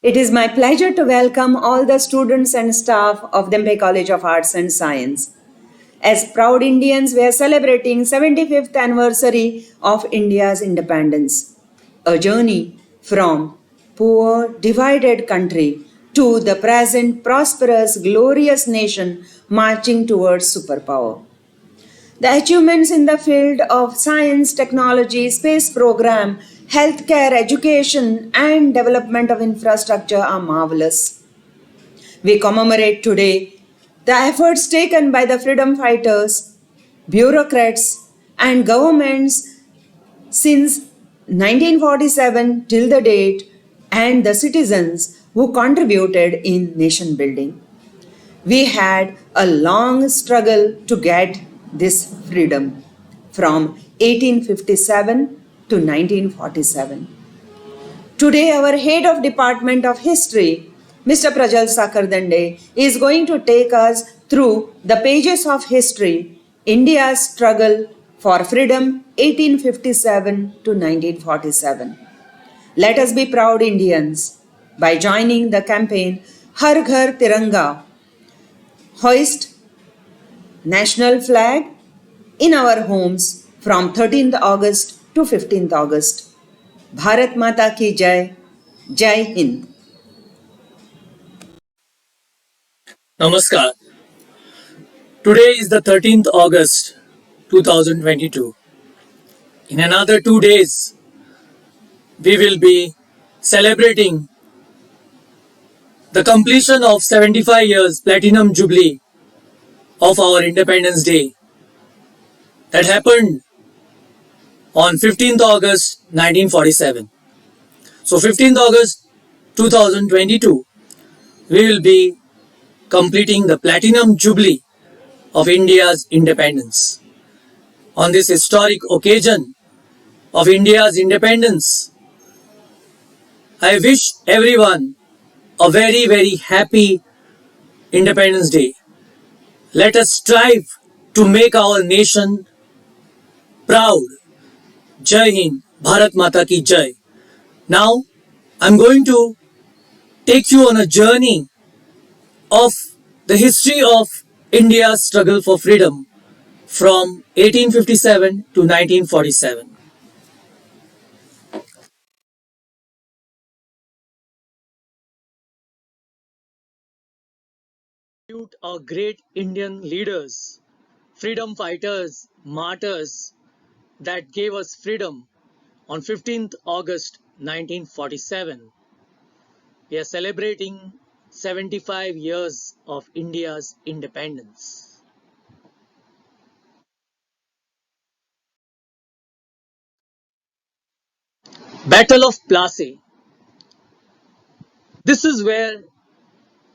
It is my pleasure to welcome all the students and staff of Dempe College of Arts and Science. As proud Indians, we are celebrating 75th anniversary of India's independence, a journey from poor, divided country to the present prosperous, glorious nation marching towards superpower. The achievements in the field of science, technology, space program, healthcare, education, and development of infrastructure are marvelous. We commemorate today the efforts taken by the freedom fighters, bureaucrats, and governments since 1947 till the date, and the citizens who contributed in nation building. We had a long struggle to get this freedom from 1857 to 1947. Today, our head of Department of History, Mr. Prajal Sakhardande, is going to take us through the pages of history, India's struggle for freedom 1857 to 1947. Let us be proud Indians by joining the campaign Har Ghar Tiranga, hoist national flag in our homes from 13th August to 15th August. Bharat Mata ki Jai, Jai Hind. Namaskar. Today is the 13th August 2022. In another 2 days, we will be celebrating the completion of 75 years Platinum Jubilee of our Independence Day that happened on 15th August 1947. So 15th August 2022, we will be completing the Platinum Jubilee of India's independence. On this historic occasion of India's independence, I wish everyone a very, very happy Independence Day. Let us strive to make our nation proud. Jai Hind, Bharat Mata ki Jai. Now, I'm going to take you on a journey of the history of India's struggle for freedom from 1857 to 1947. Our great Indian leaders, freedom fighters, martyrs that gave us freedom on 15th August 1947. We are celebrating 75 years of India's independence. Battle of Plassey. This is where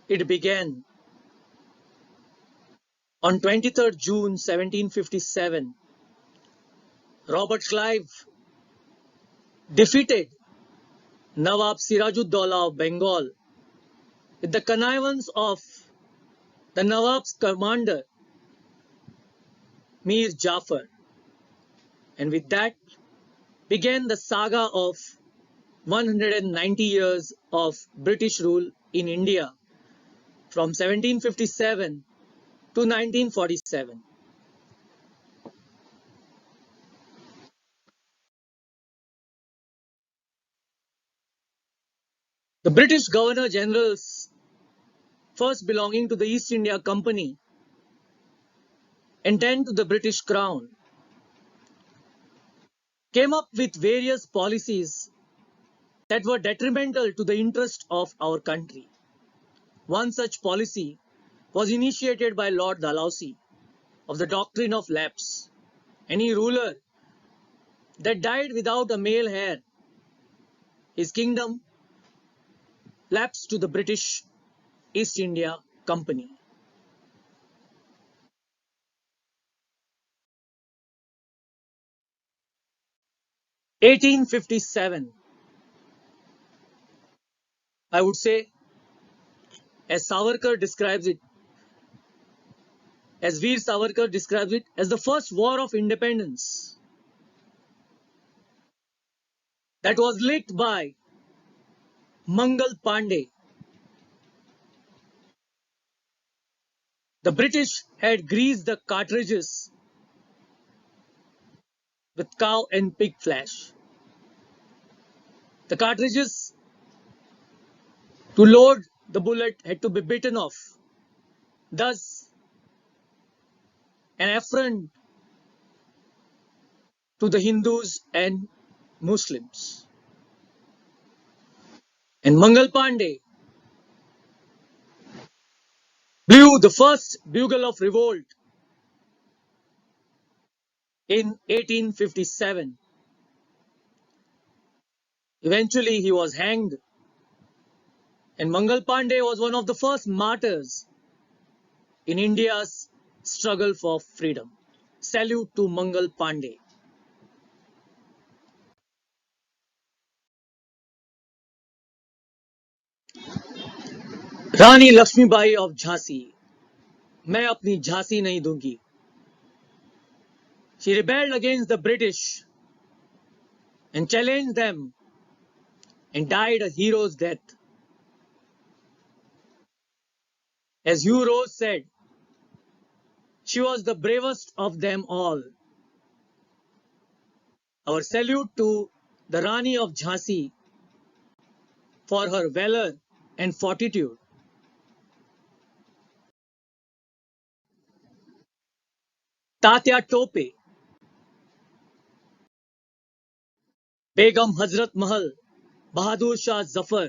it began on 23rd June 1757. Robert Clive defeated Nawab Sirajuddaulah of Bengal with the connivance of the Nawab's commander Mir Jafar, and with that began the saga of 190 years of British rule in India from 1757 to 1947. The British Governor Generals, first belonging to the East India Company, and to the British Crown, came up with various policies that were detrimental to the interest of our country. One such policy was initiated by Lord Dalhousie of the doctrine of lapse. Any ruler that died without a male heir, his kingdom lapsed to the British East India Company. (1857), I would say, as Savarkar describes it, as Veer Savarkar describes it, as the first war of independence that was lit by Mangal Pandey. The British had greased the cartridges with cow and pig flesh. The cartridges to load the bullet had to be bitten off. Thus, an affront to the Hindus and Muslims. And Mangal Pandey blew the first bugle of revolt in 1857. Eventually, he was hanged, and Mangal Pandey was one of the first martyrs in India's struggle for freedom. Salute to Mangal Pandey. Rani Lakshmibai of Jhansi. मैं अपनी झांसी नहीं दूंगी. She rebelled against the British and challenged them and died a hero's death. As Hugh Rose said, she was the bravest of them all. Our salute to the Rani of Jhansi for her valor and fortitude. Tatya Tope, Begum Hazrat Mahal, Bahadur Shah Zafar,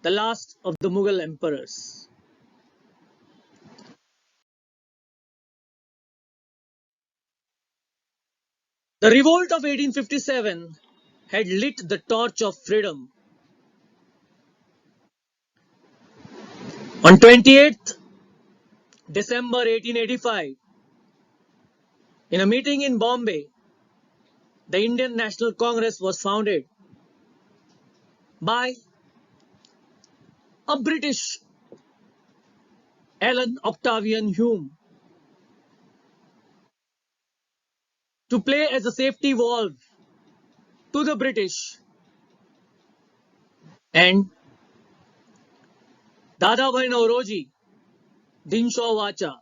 the last of the Mughal emperors. The revolt of 1857 had lit the torch of freedom. On 28th December 1885, in a meeting in Bombay, the Indian National Congress was founded by a British Alan Octavian Hume to play as a safety valve to the British, and Dadabhai Nauroji, Dinshaw Vacha,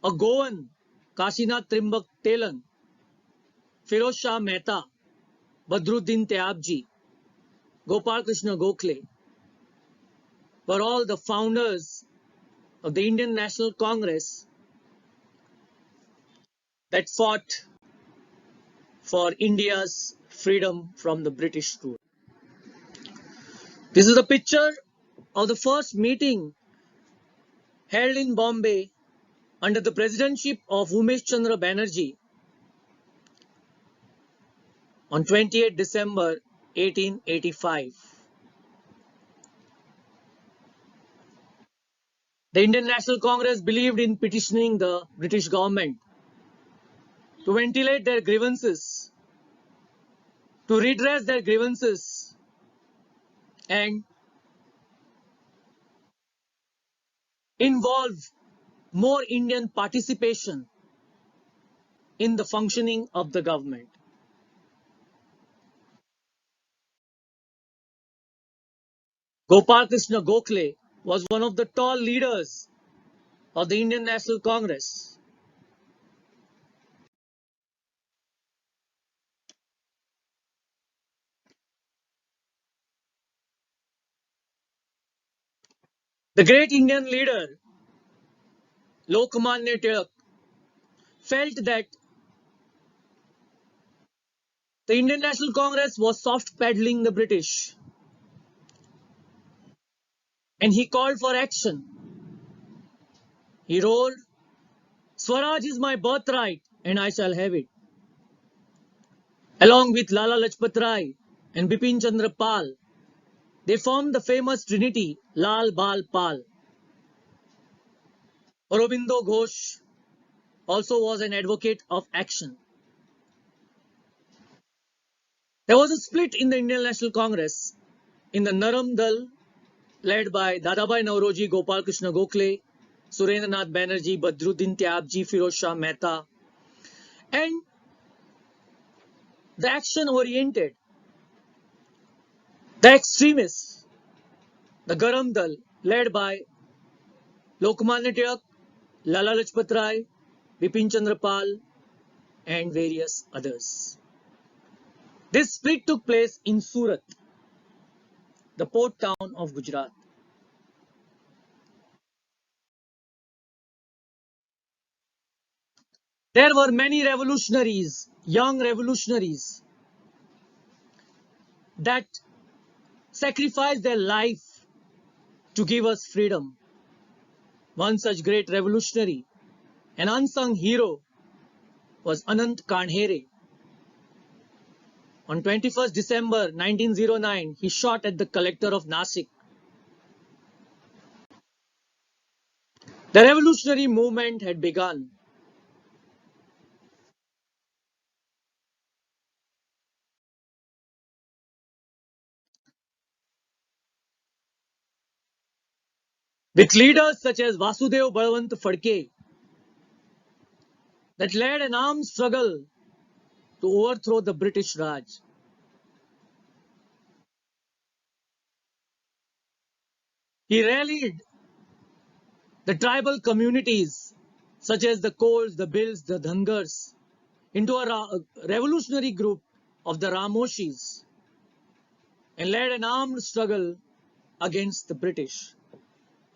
a Goan, Kashinath Trimbak Telan, Firoz Shah Mehta, Badruddin Tyabji, Gopal Krishna Gokhale were all the founders of the Indian National Congress that fought for India's freedom from the British rule. This is a picture of the first meeting held in Bombay under the presidency of Umesh Chandra Banerjee on 28 December 1885. The Indian National Congress believed in petitioning the British government to ventilate their grievances, to redress their grievances, and involve more Indian participation in the functioning of the government. Gopal Krishna Gokhale was one of the tall leaders of the Indian National Congress. The great Indian leader Lokmanya Tilak felt that the Indian National Congress was soft peddling the British, and he called for action. He roared, "Swaraj is my birthright and I shall have it." Along with Lala Lajpat Rai and Bipin Chandra Pal, they formed the famous trinity Lal Bal Pal. Aurobindo Ghosh also was an advocate of action. There was a split in the Indian National Congress in the Naram Dal led by Dadabhai Nauroji, Gopal Krishna Gokhale, Surendranath Banerjee, Badruddin Tyabji, Firoz Shah Mehta, and the action oriented, the extremists The Garam Dal, led by Lokmanya Tilak, Lala Lajpat Rai, Bipin Chandra Pal, and various others. This split took place in Surat, the port town of Gujarat. There were many revolutionaries, young revolutionaries, that sacrificed their life to give us freedom. One such great revolutionary, an unsung hero, was Anant Kanhere. On 21st December 1909, he shot at the collector of Nasik. The revolutionary movement had begun. With leaders such as Vasudev Balwant Phadke, that led an armed struggle to overthrow the British Raj. He rallied the tribal communities such as the Kols, the Bills, the Dhangars into a revolutionary group of the Ramoshis and led an armed struggle against the British.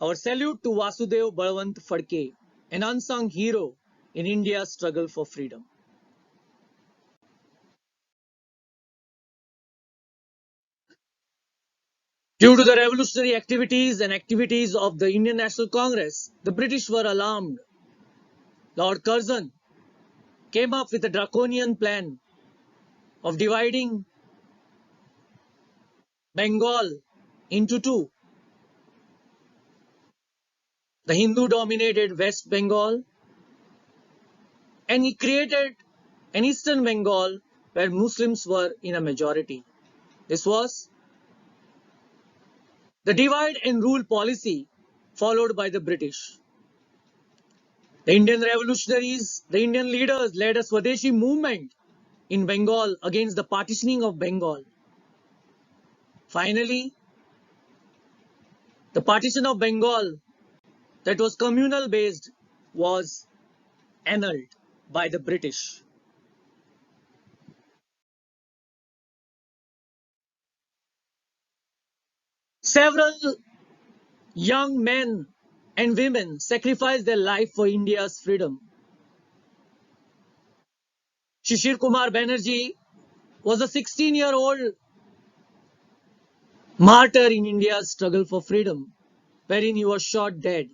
Our salute to Vasudev Balwant Phadke, an unsung hero in India's struggle for freedom. Due to the revolutionary activities and activities of the Indian National Congress, the British were alarmed. Lord Curzon came up with a draconian plan of dividing Bengal into two. The Hindu dominated West Bengal, and he created an Eastern Bengal where Muslims were in a majority. This was the divide and rule policy followed by the British. The Indian revolutionaries, the Indian leaders led a Swadeshi movement in Bengal against the partitioning of Bengal. Finally, the partition of Bengal that was communal based was annulled by the British. Several young men and women sacrificed their life for India's freedom. Shishir Kumar Banerjee was a 16-year-old martyr in India's struggle for freedom, wherein he was shot dead.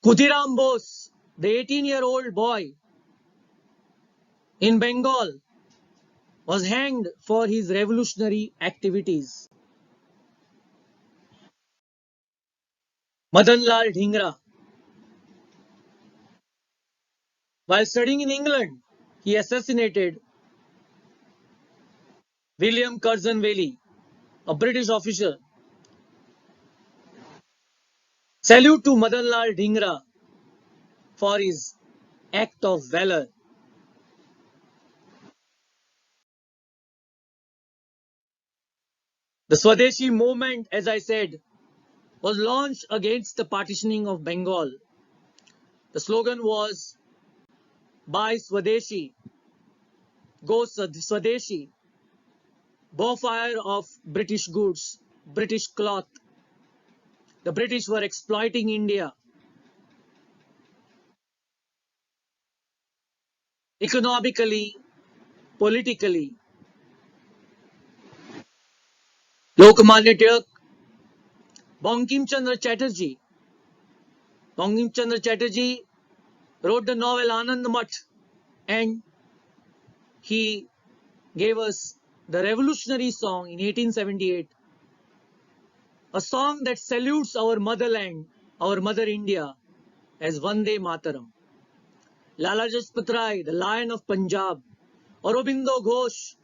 Khudiram Bose, the 18-year-old boy in Bengal, was hanged for his revolutionary activities. Madan Lal Dhingra, while studying in England, he assassinated William Curzon Whaley, a British officer. Salute to Madan Lal Dhingra for his act of valor. The Swadeshi movement, as I said, was launched against the partitioning of Bengal. The slogan was Buy Swadeshi, Go Swadeshi, Bonfire of British goods, British cloth. The British were exploiting India economically, politically. Lokmanya Tilak, Bankim Chandra Chatterjee. Bankim Chandra Chatterjee wrote the novel Anand Math, and he gave us the revolutionary song in 1878, a song that salutes our motherland, our mother India, as Vande Mataram. Lala Lajpat Rai, the Lion of Punjab, Aurobindo Ghosh,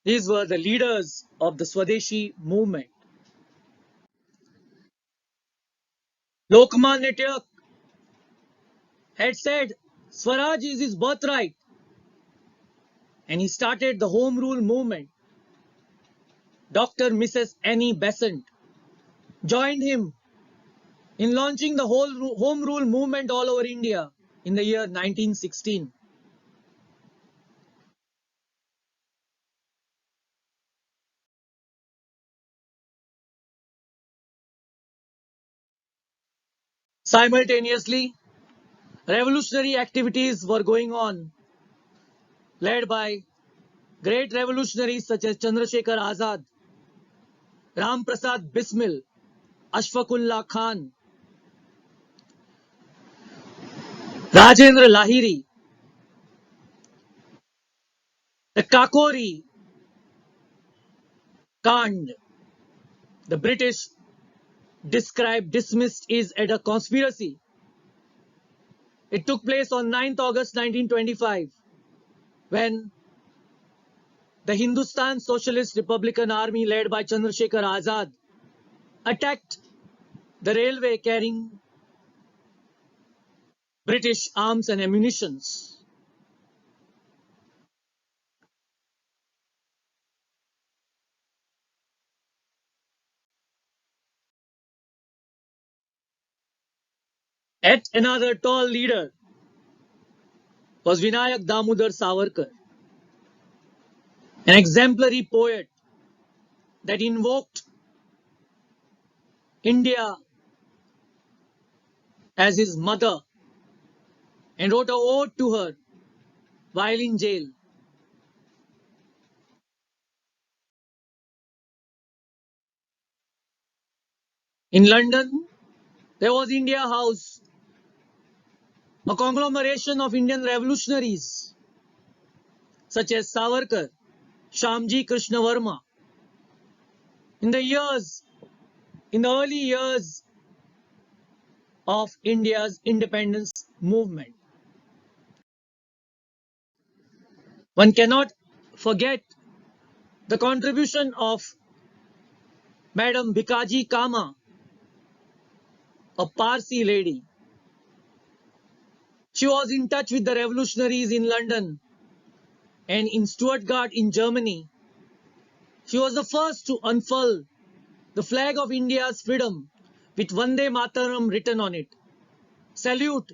these were the leaders of the Swadeshi movement. Lokmanya Tilak had said Swaraj is his birthright, and he started the Home Rule movement. Dr. Mrs. Annie Besant joined him in launching the whole home rule movement all over India in the year 1916. Simultaneously, revolutionary activities were going on, led by great revolutionaries such as Chandrasekhar Azad, Ram Prasad Bismil, Ashfaqullah Khan, Rajendra Lahiri, the Kakori Kand. The British dismissed it as a conspiracy. It took place on 9th August 1925 when the Hindustan Socialist Republican Army led by Chandrasekhar Azad attacked the railway carrying British arms and ammunitions. Yet another tall leader was Vinayak Damodar Savarkar, an exemplary poet that invoked India as his mother and wrote a ode to her while in jail. In London, there was India House, a conglomeration of Indian revolutionaries such as Savarkar, Shamji Krishna Varma. In the years, in the early years of India's independence movement, one cannot forget the contribution of Madam Bikaji Kama, a Parsi lady. She was in touch with the revolutionaries in London and in Stuttgart in Germany. She was the first to unfurl the flag of India's freedom with Vande Mataram written on it. Salute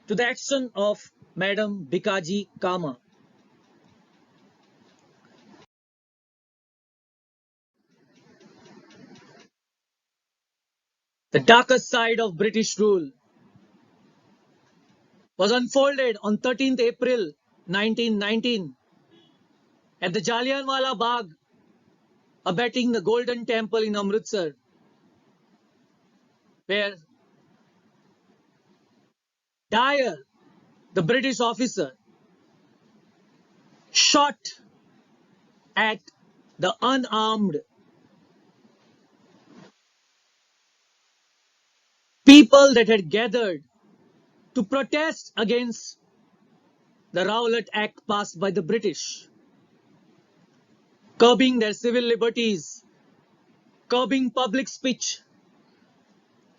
to the action of Madam Bikaji Kama. The darkest side of British rule was unfolded on 13th April 1919 at the Jallianwala Bagh, abetting the Golden Temple in Amritsar, where Dyer, the British officer, shot at the unarmed people that had gathered to protest against the Rowlatt Act passed by the British, curbing their civil liberties, curbing public speech,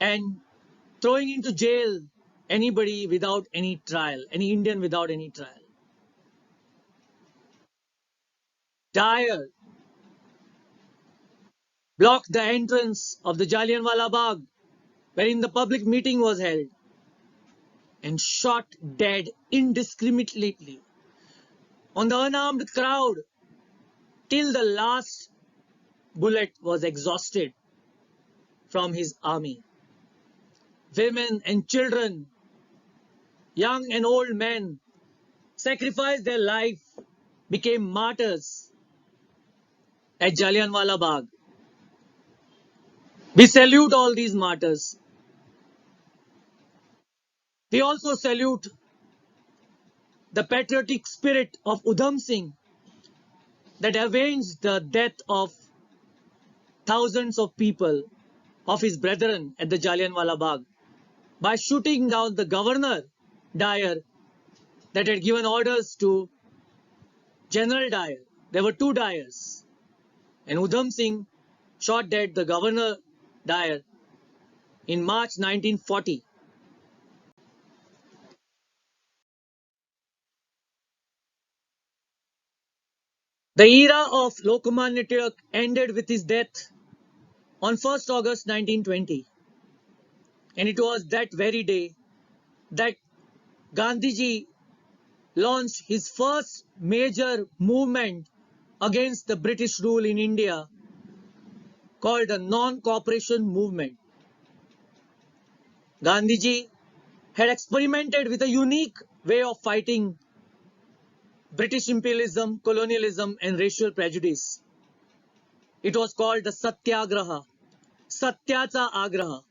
and throwing into jail anybody without any trial, any Indian without any trial. Dyer blocked the entrance of the Jallianwala Bagh, wherein the public meeting was held, and shot dead indiscriminately on the unarmed crowd till the last bullet was exhausted from his army. Women and children, young and old men, sacrificed their life, became martyrs at Jallianwala Bagh. We salute all these martyrs. We also salute the patriotic spirit of Udham Singh that avenged the death of thousands of people, of his brethren at the Jallianwala Bagh, by shooting down the governor, Dyer, that had given orders to General Dyer. There were two Dyers, and Udham Singh shot dead the governor Dyer in March 1940. The era of Lokmanya Tilak ended with his death on 1st August 1920, and it was that very day that Gandhiji launched his first major movement against the British rule in India called the non-cooperation movement. Gandhiji had experimented with a unique way of fighting British imperialism, colonialism, and racial prejudice. It was called the Satyagraha, Satyacha Agraha,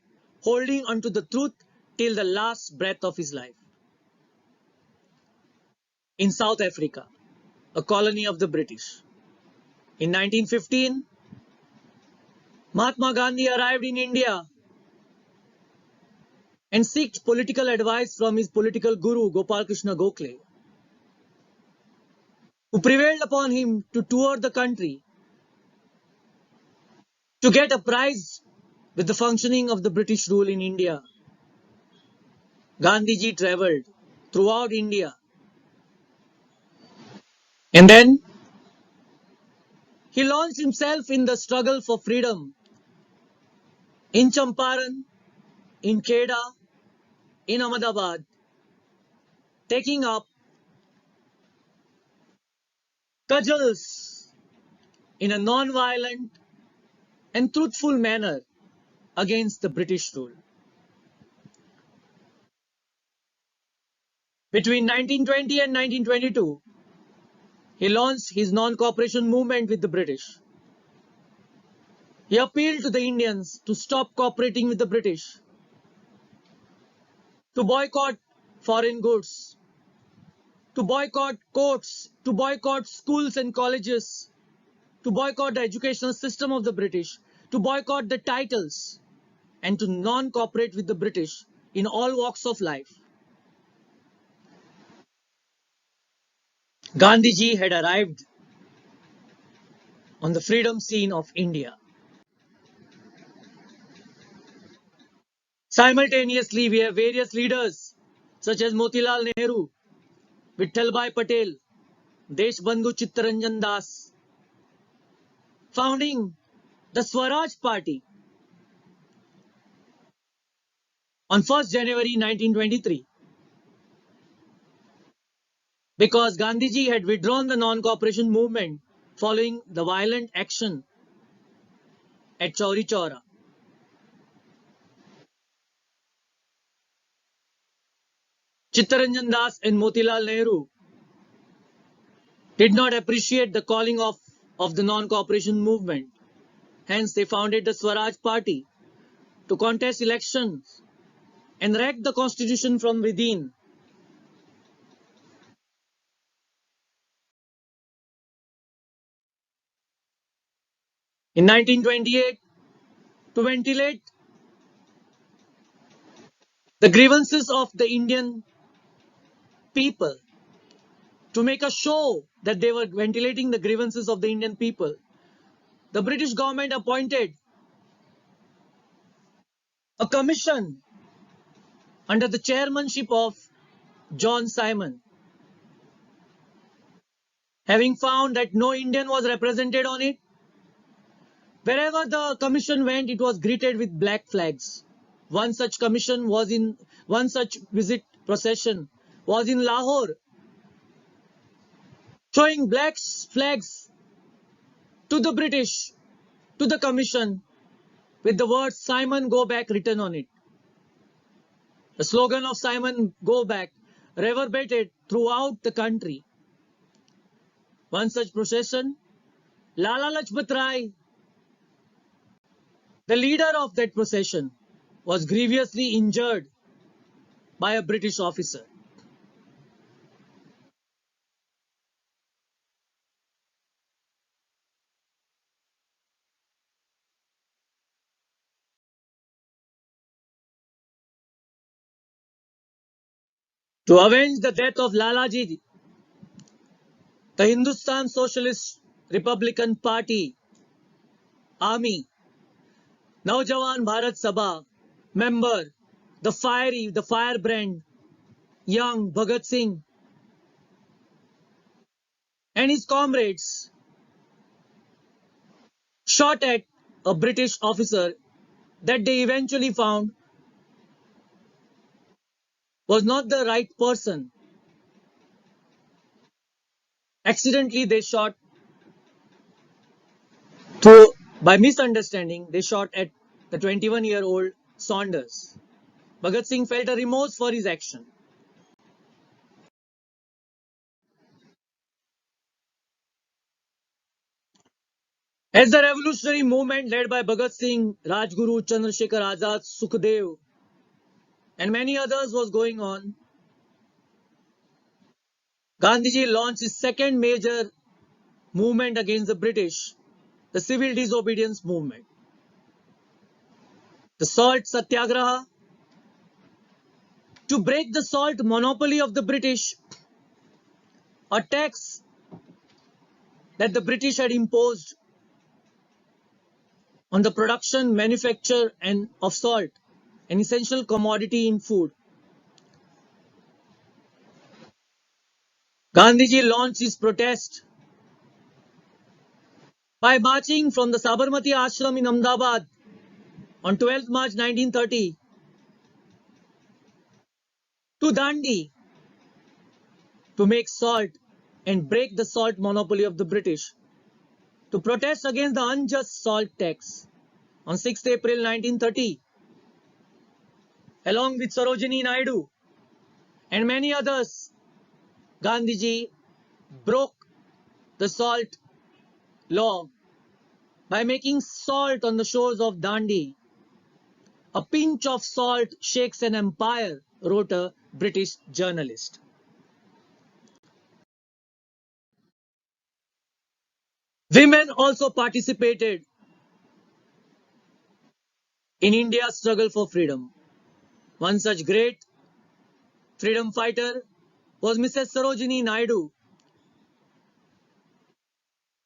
holding onto the truth till the last breath of his life. In South Africa, a colony of the British. In 1915, Mahatma Gandhi arrived in India and sought political advice from his political guru Gopal Krishna Gokhale, who prevailed upon him to tour the country to get apprised with the functioning of the British rule in India. Gandhiji travelled throughout India, and then he launched himself in the struggle for freedom in Champaran, in Kheda, in Ahmedabad, taking up cudgels in a non-violent and truthful manner against the British rule. Between 1920 and 1922, he launched his non-cooperation movement with the British. He appealed to the Indians to stop cooperating with the British, to boycott foreign goods, to boycott courts, to boycott schools and colleges, to boycott the educational system of the British, to boycott the titles, and to non-cooperate with the British in all walks of life. Gandhiji had arrived on the freedom scene of India. Simultaneously, we have various leaders such as Motilal Nehru, Vittalbhai Patel, Deshbandhu Chittaranjan Das, founding the Swaraj Party on 1st January 1923. Because Gandhiji had withdrawn the non-cooperation movement following the violent action at Chauri Chaura. Chittaranjan Das and Motilal Nehru did not appreciate the calling of the non-cooperation movement. Hence, they founded the Swaraj Party to contest elections and wreck the constitution from within. In 1928, to ventilate the grievances of the Indian people, to make a show that they were ventilating the grievances of the Indian people, the British government appointed a commission under the chairmanship of John Simon. Having found that no Indian was represented on it, wherever the commission went, it was greeted with black flags. One such visit procession was in Lahore, showing black flags to the British, to the commission, with the words Simon Go Back written on it. The slogan of Simon Go Back reverberated throughout the country. One such procession, Lala Lajpat Rai, the leader of that procession, was grievously injured by a British officer. To avenge the death of Lalaji, the Hindustan Socialist Republican Party Army, Naujawan Bharat Sabha member, the firebrand, young Bhagat Singh and his comrades shot at a British officer that they eventually found was not the right person. Accidentally, they shot through, by misunderstanding, they shot at the 21-year-old Saunders. Bhagat Singh felt a remorse for his action. As the revolutionary movement led by Bhagat Singh, Rajguru, Chandrasekhar Azad, Sukhdev, and many others was going on, Gandhiji launched his second major movement against the British, the civil disobedience movement. The salt Satyagraha, to break the salt monopoly of the British, a tax that the British had imposed on the production, manufacture, and of salt, an essential commodity in food. Gandhiji launched his protest by marching from the Sabarmati Ashram in Ahmedabad on 12th March 1930 to Dandi to make salt and break the salt monopoly of the British, to protest against the unjust salt tax. On 6th April 1930, along with Sarojini Naidu and many others, Gandhiji broke the salt law by making salt on the shores of Dandi. A pinch of salt shakes an empire, wrote a British journalist. Women also participated in India's struggle for freedom. One such great freedom fighter was Mrs. Sarojini Naidu,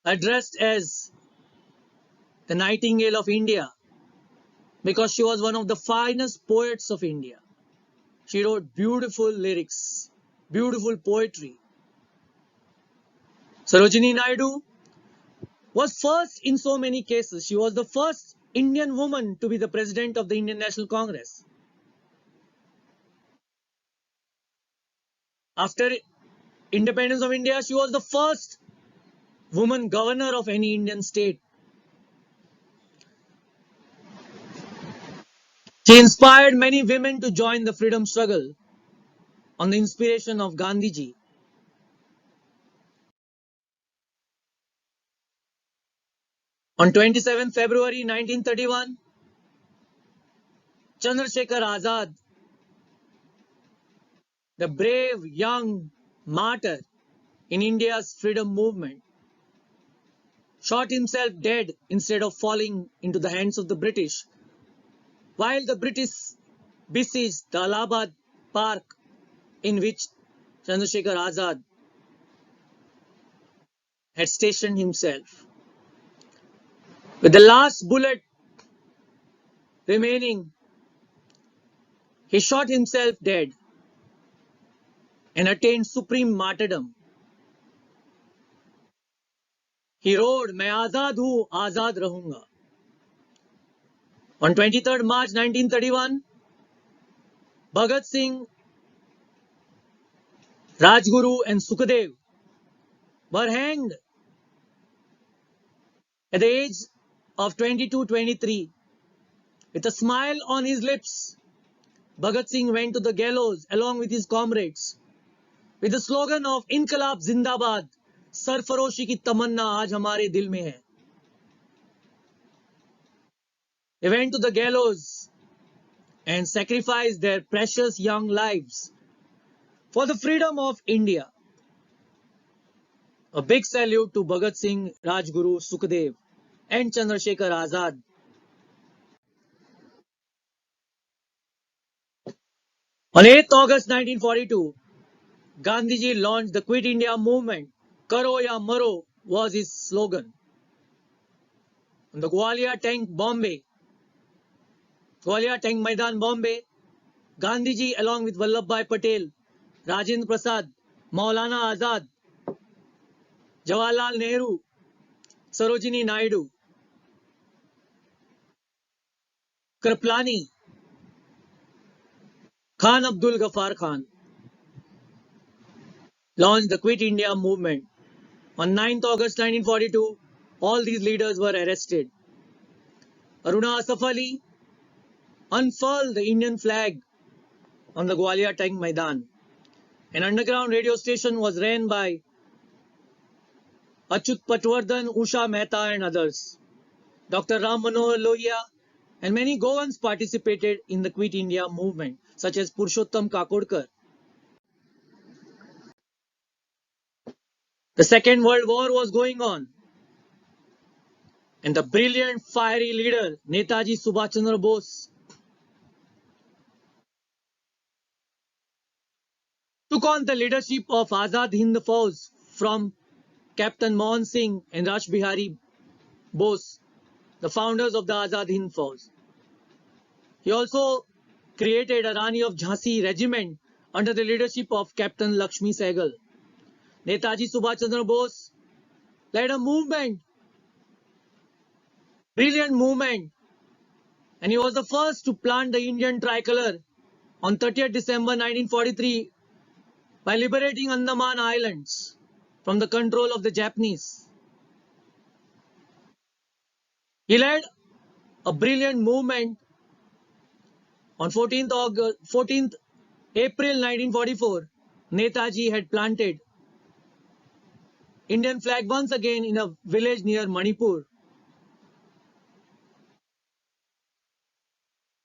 addressed as the Nightingale of India because she was one of the finest poets of India. She wrote beautiful lyrics, beautiful poetry. Sarojini Naidu was first in so many cases. She was the first Indian woman to be the president of the Indian National Congress. After independence of India, she was the first woman governor of any Indian state. She inspired many women to join the freedom struggle on the inspiration of Gandhiji. On 27 February 1931, Chandrasekhar Azad, the brave young martyr in India's freedom movement, shot himself dead instead of falling into the hands of the British, while the British besieged the Allahabad Park in which Chandrasekhar Azad had stationed himself. With the last bullet remaining, he shot himself dead and attained supreme martyrdom. He wrote, "मैं आजाद हूँ, आजाद रहूंगा." On 23rd March 1931, Bhagat Singh, Rajguru, and Sukhdev were hanged at the age of 22-23. With a smile on his lips, Bhagat Singh went to the gallows along with his comrades with the slogan of "Inqilab Zindabad, सरफरोशी की तमन्ना आज हमारे दिल में है." They went to the gallows and sacrificed their precious young lives for the freedom of India. A big salute to Bhagat Singh, Rajguru, Sukhdev, and Chandrasekhar Azad. On 8th August 1942, Gandhiji launched the Quit India movement. Karo ya maro was his slogan. On the Gwalior Tank Maidan, Bombay, Gandhiji, along with Vallabhbhai Patel, Rajendra Prasad, Maulana Azad, Jawaharlal Nehru, Sarojini Naidu, Kriplani, Khan Abdul Ghaffar Khan, launched the Quit India movement. On 9th August 1942, all these leaders were arrested. Aruna Asaf Ali unfurled the Indian flag on the Gwalior Tank Maidan. An underground radio station was ran by Achyut Patwardhan, Usha Mehta and others. Dr. Ram Manohar Lohia and many Goans participated in the Quit India movement, such as Purushottam Kakodkar. The Second World War was going on, and the brilliant, fiery leader Netaji Subhash Chandra Bose took on the leadership of Azad Hind Fauj from Captain Mohan Singh and Raj Bihari Bose, the founders of the Azad Hind Fauj. He also created a Rani of Jhansi regiment under the leadership of Captain Lakshmi Sehgal. Netaji Subhash Chandra Bose led a movement, brilliant movement, and he was the first to plant the Indian tricolor on 30th December 1943 by liberating Andaman Islands from the control of the Japanese. He led a brilliant movement on 14th April 1944. Netaji had planted Indian flag once again in a village near Manipur.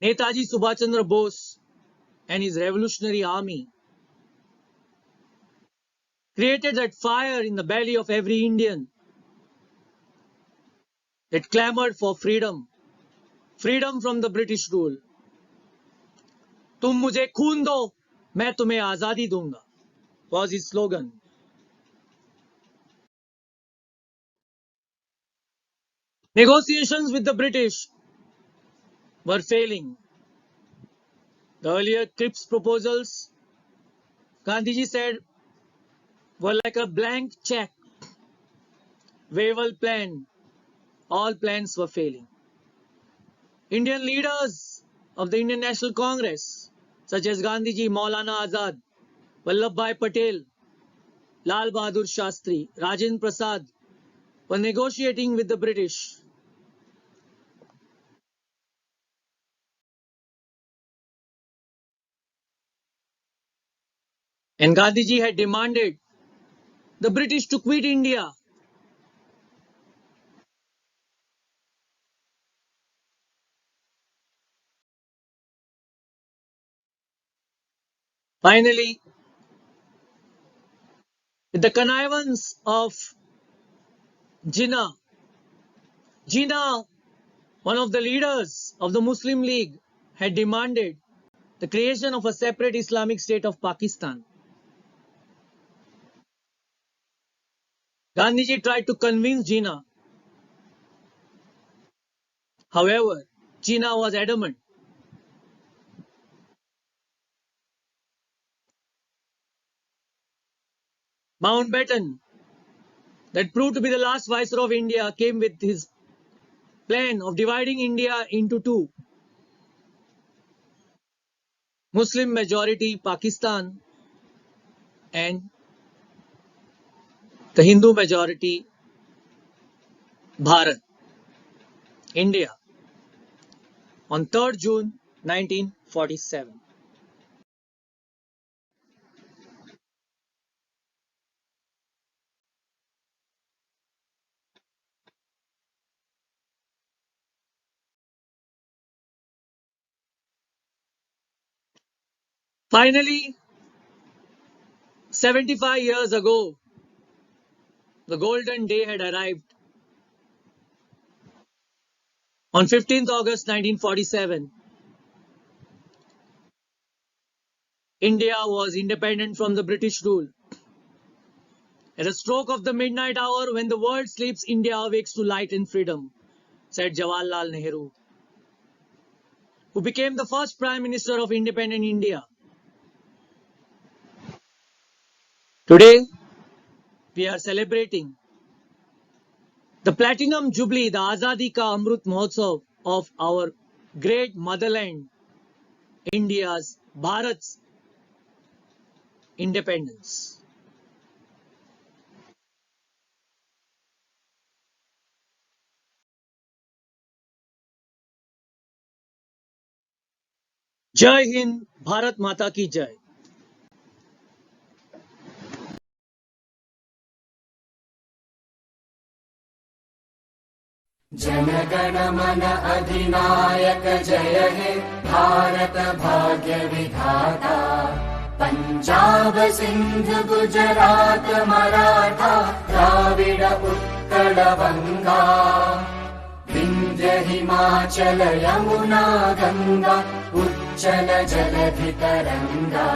Netaji Subhash Chandra Bose and his revolutionary army created that fire in the belly of every Indian that clamored for freedom, freedom from the British rule. तुम मुझे खून दो, मैं तुम्हें आजादी दूंगा, was his slogan. Negotiations with the British were failing. The earlier Cripps proposals, Gandhiji said, were like a blank check. Wavell plan, all plans were failing. Indian leaders of the Indian National Congress, such as Gandhiji, Maulana Azad, Vallabhbhai Patel, Lal Bahadur Shastri, Rajendra Prasad, were negotiating with the British. And Gandhiji had demanded the British to quit India. Finally, with the connivance of Jinnah, one of the leaders of the Muslim League, had demanded the creation of a separate Islamic state of Pakistan. Gandhiji tried to convince Jinnah. However, Jinnah was adamant. Mountbatten, that proved to be the last viceroy of India, came with his plan of dividing India into two. Muslim majority Pakistan and the Hindu majority Bharat, India, on 3rd June 1947. Finally, 75 years ago, the golden day had arrived. On 15th August 1947, India was independent from the British rule. At a stroke of the midnight hour, when the world sleeps, India awakes to light and freedom, said Jawaharlal Nehru, who became the first Prime Minister of independent India. Today, we are celebrating the Platinum Jubilee, the Azadi Ka Amrut Mahotsav of our great motherland, India's, Bharat's independence. Jai Hind, Bharat Mata ki Jai. जनगण मन अधिनायक जय हे भारत भाग्य विधाता पंजाब सिंध गुजरात मराठा द्राविड उत्कल बंगा विंध्य हिमाचल यमुना गंगा उच्चल जलधि तरंगा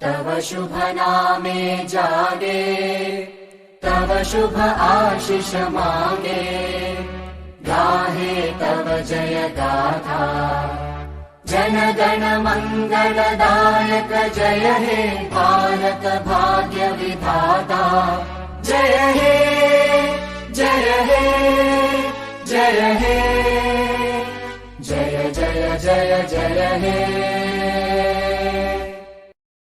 तव शुभ नामे जागे तव शुभ आशीष मांगे गाहे तव जय गाथा जन गण मंगलदायक जय हे भारत भाग्य विधाता जय हे जय हे जय हे जय जय जय जय हे